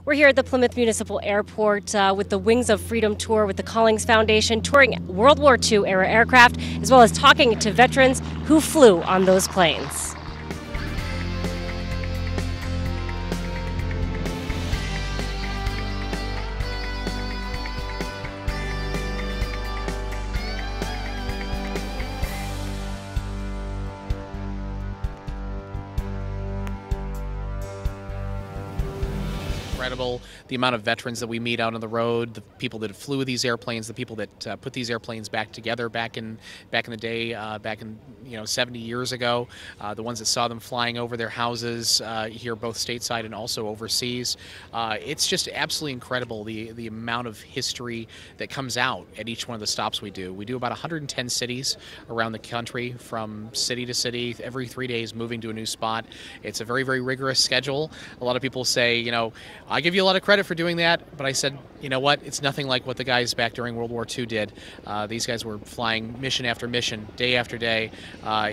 We're here at the Plymouth Municipal Airport with the Wings of Freedom tour with the Collings Foundation, touring World War II era aircraft, as well as talking to veterans who flew on those planes. Incredible, the amount of veterans that we meet out on the road, the people that flew these airplanes, the people that put these airplanes back together back in the day, back in 70 years ago, the ones that saw them flying over their houses here, both stateside and also overseas. It's just absolutely incredible the amount of history that comes out at each one of the stops we do. We do about 110 cities around the country, from city to city, every 3 days, moving to a new spot. It's a very, very rigorous schedule. A lot of people say, I give you a lot of credit for doing that, but I said, you know what? It's nothing like what the guys back during World War II did. These guys were flying mission after mission, day after day,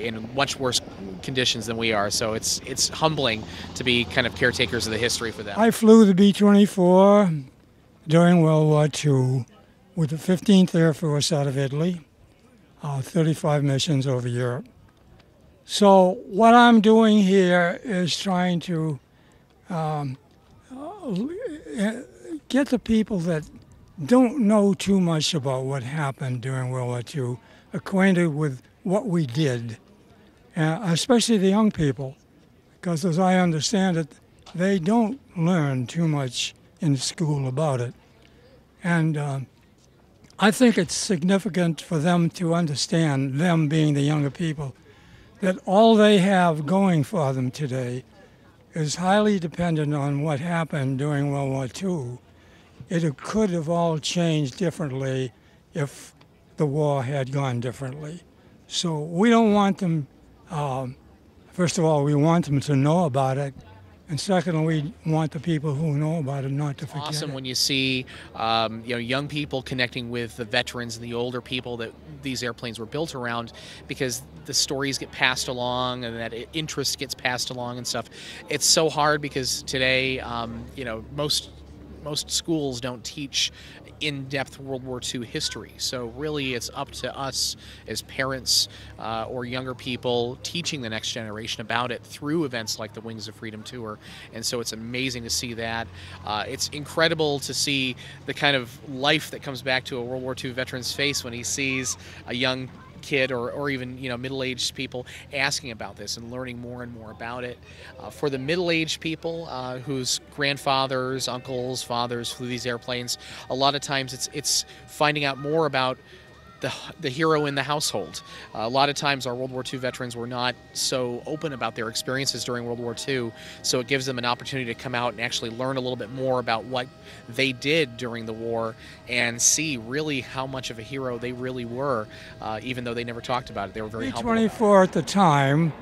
in much worse conditions than we are. So it's humbling to be kind of caretakers of the history for them. I flew the B-24 during World War II with the 15th Air Force out of Italy, 35 missions over Europe. So what I'm doing here is trying to get the people that don't know too much about what happened during World War II acquainted with what we did, especially the young people, because as I understand it, they don't learn too much in school about it. And I think it's significant for them to understand, them being the younger people, that all they have going for them today is highly dependent on what happened during World War II. It could have all changed differently if the war had gone differently. So we don't want them, first of all, we want them to know about it. And secondly, we want the people who know about it not to forget awesome it. When you see young people connecting with the veterans and the older people that these airplanes were built around, because the stories get passed along and that interest gets passed along and stuff. It's so hard because today, most schools don't teach in-depth World War II history. So really it's up to us as parents or younger people teaching the next generation about it through events like the Wings of Freedom Tour. And so it's amazing to see that. It's incredible to see the kind of life that comes back to a World War II veteran's face when he sees a young kid or even middle-aged people asking about this and learning more and more about it. For the middle-aged people whose grandfathers, uncles, fathers flew these airplanes, a lot of times it's finding out more about the hero in the household. A lot of times our World War II veterans were not so open about their experiences during World War II, so it gives them an opportunity to come out and actually learn a little bit more about what they did during the war and see really how much of a hero they really were, even though they never talked about it. They were very humble. B-24 at the time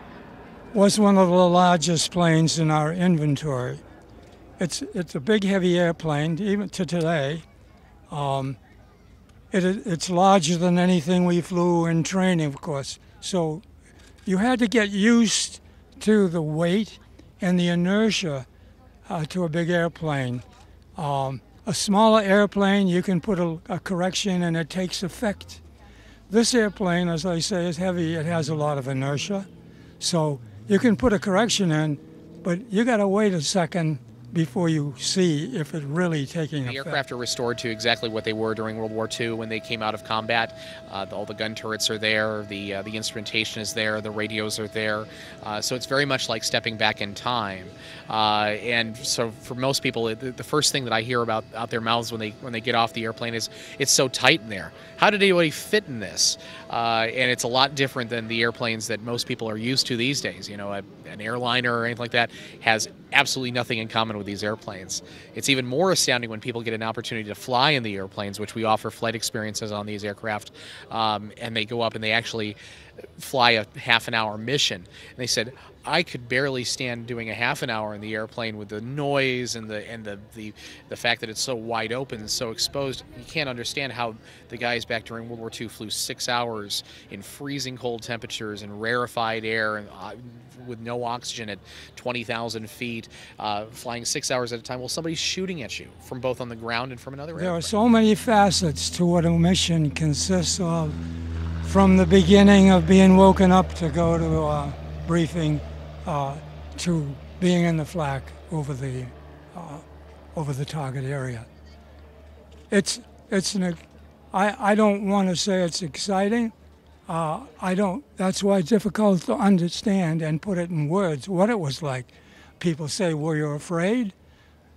was one of the largest planes in our inventory. It's a big, heavy airplane, even to today. It's larger than anything we flew in training, of course. So you had to get used to the weight and the inertia to a big airplane. A smaller airplane, you can put a correction and it takes effect. This airplane, as I say, is heavy. It has a lot of inertia. So you can put a correction in, but you got to wait a second before you see if it's really taking effect. The aircraft are restored to exactly what they were during World War II when they came out of combat. All the gun turrets are there, the instrumentation is there, the radios are there. So it's very much like stepping back in time. And so for most people, the first thing that I hear about out their mouths when they get off the airplane is, it's so tight in there. How did anybody fit in this? And it's a lot different than the airplanes that most people are used to these days. An airliner or anything like that has absolutely nothing in common with these airplanes. It's even more astounding when people get an opportunity to fly in the airplanes, which we offer flight experiences on these aircraft, and they go up and they actually fly a half-an-hour mission. And they said, I could barely stand doing a half an hour in the airplane with the noise and the fact that it's so wide open and so exposed. You can't understand how the guys back during World War II flew 6 hours in freezing cold temperatures and rarefied air and with no oxygen at 20,000 feet, flying 6 hours at a time. Well, somebody's shooting at you from both on the ground and from another There airplane. are so many facets to what a mission consists of, from the beginning of being woken up to go to a briefing to being in the flak over the target area. I don't want to say it's exciting. That's why it's difficult to understand and put it in words what it was like. People say, "Were you afraid?"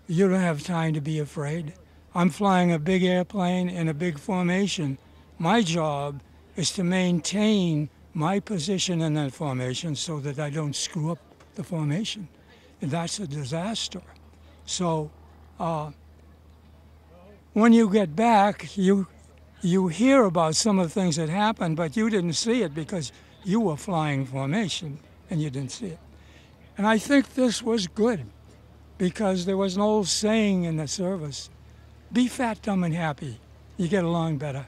You don't have time to be afraid. I'm flying a big airplane in a big formation. My job is to maintain my position in that formation so that I don't screw up the formation. And that's a disaster. So when you get back, you hear about some of the things that happened, but you didn't see it because you were flying formation and you didn't see it. And I think this was good because there was an old saying in the service, be fat, dumb, and happy. You get along better.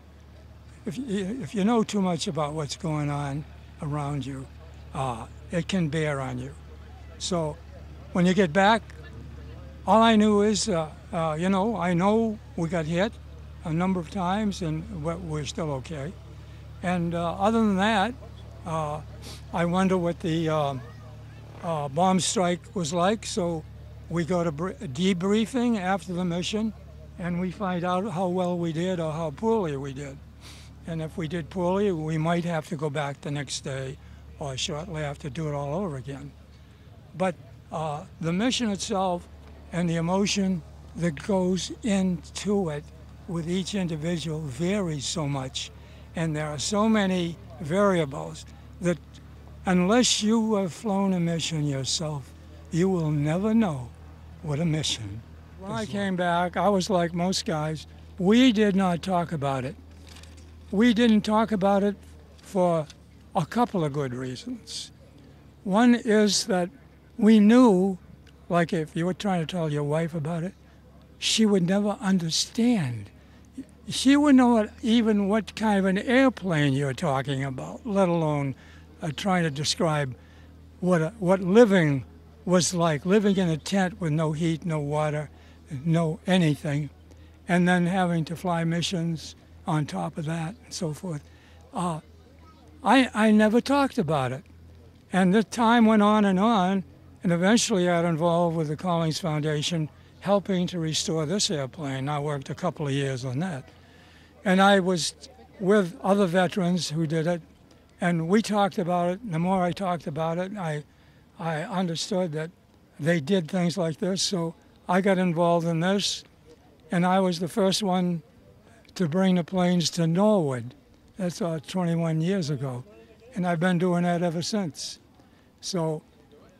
If you know too much about what's going on around you, it can bear on you. So when you get back, all I knew is, I know we got hit a number of times and we're still okay. And other than that, I wonder what the bomb strike was like. So we go to debriefing after the mission and we find out how well we did or how poorly we did. And if we did poorly, we might have to go back the next day or shortly after do it all over again. But the mission itself and the emotion that goes into it with each individual varies so much. And there are so many variables that unless you have flown a mission yourself, you will never know what a mission. When I came back, I was like most guys. We did not talk about it. We didn't talk about it for a couple of good reasons. One is that we knew, like if you were trying to tell your wife about it, she would never understand. She wouldn't know even what kind of an airplane you're talking about, let alone trying to describe what living was like, living in a tent with no heat, no water, no anything, and then having to fly missions on top of that and so forth. I never talked about it. And the time went on, and eventually I got involved with the Collins Foundation helping to restore this airplane. I worked a couple of years on that. And I was with other veterans who did it, and we talked about it. And the more I talked about it, I understood that they did things like this, so I got involved in this, and I was the first one to bring the planes to Norwood. That's 21 years ago, and I've been doing that ever since. So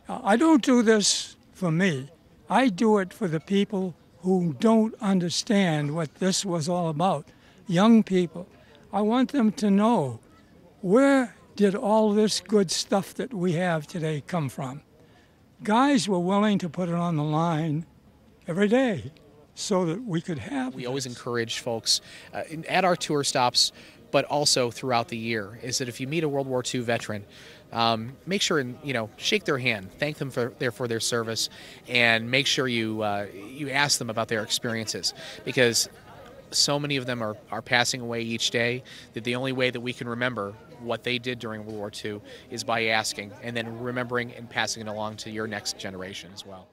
I don't do this for me. I do it for the people who don't understand what this was all about. Young people. I want them to know, where did all this good stuff that we have today come from? Guys were willing to put it on the line every day so that we could have We always encourage folks at our tour stops, but also throughout the year, is that if you meet a World War II veteran, make sure and shake their hand, thank them for their service, and make sure you ask them about their experiences, because so many of them are passing away each day that the only way that we can remember what they did during World War II is by asking and then remembering and passing it along to your next generation as well.